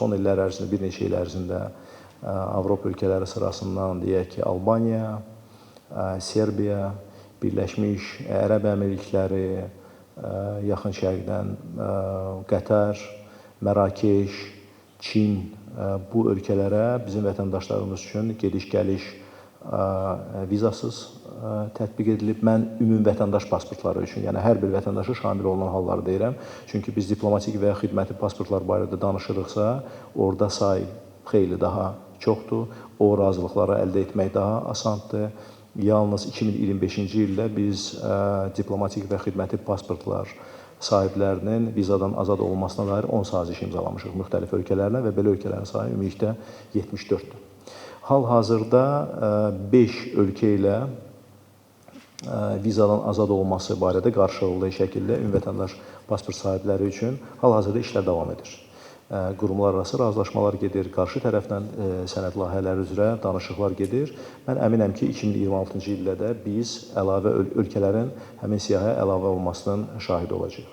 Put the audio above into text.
son illər ərzində, bir neçə il ərzində Avropa ölkələri sırasından deyək ki, Albaniya, Serbiya, Birləşmiş Ərəb Əmirlikləri, Yaxın Şərqdən Qətər, Mərakeş, Çin, bu ölkələrə bizim vətəndaşlarımız üçün gediş-gəliş vizasız tətbiq edilib. Mən ümumi vətəndaş pasportları üçün, yəni hər bir vətəndaşa şamil olunan halları deyirəm. Çünki biz diplomatik və ya xidməti pasportlar barədə danışırıqsa, orada say xeyli daha çoxdur. O razılıqları əldə etmək daha asandır. Yalnız 2025-ci ildə biz diplomatik və xidməti pasportlar sahiblərinin vizadan azad olmasına dair 10 saziş imzalamışıq müxtəlif ölkələrlə və belə ölkələrin sayı ümumilikdə 74-dür. Hal-hazırda 5 ölkə ilə vizadan azad olması barədə qarşılıqlı şəkildə ümumi vətəndaş pasport sahibləri üçün hal-hazırda işlər davam edir. Qurumlararası razılaşmalar gedir, qarşı tərəfdən sənəd layihələri üzrə danışıqlar gedir. Mən əminəm ki, 2026-cı ildə də biz əlavə ölkələrin həmin siyahıya əlavə olmasının şahidi olacağıq.